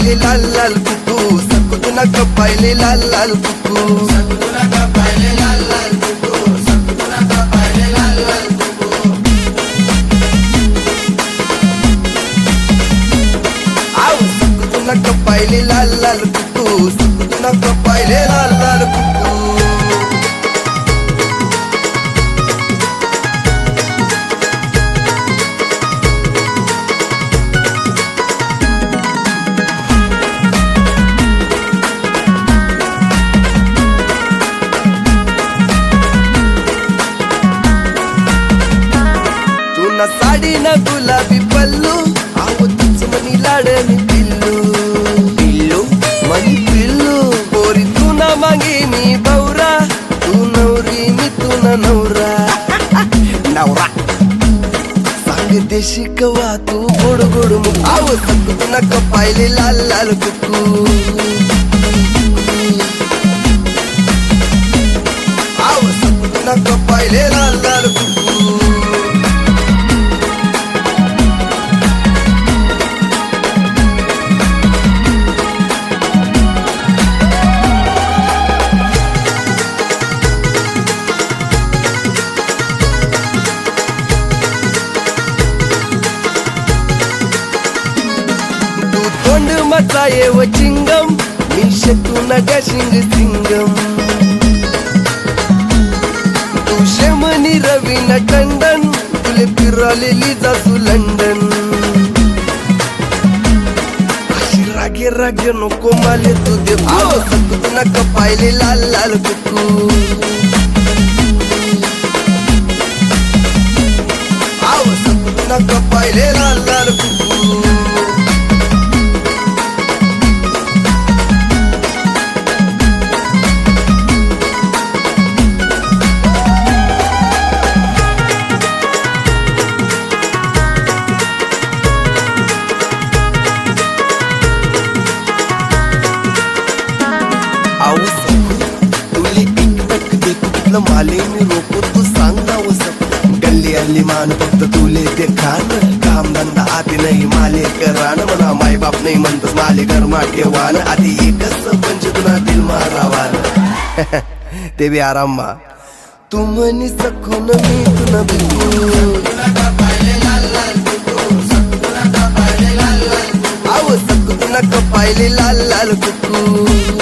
पाहिले लाल लाल कुकू सकू तुला पाहिले लाल लाल कुकू आओ सकू तुला पाहिले लाल लाल कुकू सकू तुला पाहिले लाल लाल कुकू ना साडी ना गुलाबी पल्लू आओ तुझ मनी लाडनी पिल्लू पिल्लू मनी पिल्लू पोरी तू ना मागे मी बौरा तू नवरी मी तू ना नवरा नवरा सांग दे शिकवा तू गोड गोड मुख आओ सकू तुला पाहिले लाल लाल कुकू आओ सकू तुला पाहिले लाल लाल कुकू तोंड मचाये व चिंगम मीशे तू ना डॅशिंग सिंगम तू शेमनी रवी ना टंडन तुले फिरवलेली जासू लंडन अशी रागे रागे नको माले तू दे सकू तुला पाहिले लाल लाल कुकू आओ सकू तुला पाहिले लाल लाल कुकू माले मी रोको तू सांग ना गल्ली अल्ली मान फक्त तुले ते खान काम धंदा आधी नाही माले करान म्हणा माय बाप नाही म्हणतस माले घर ठेवान आधी एकच पंच तुला दिल मारावान ते बी आराम मा तू म्हणी सकून मी तुला बिकू आओ सकू तुला पाहिले लाल लाल कुकू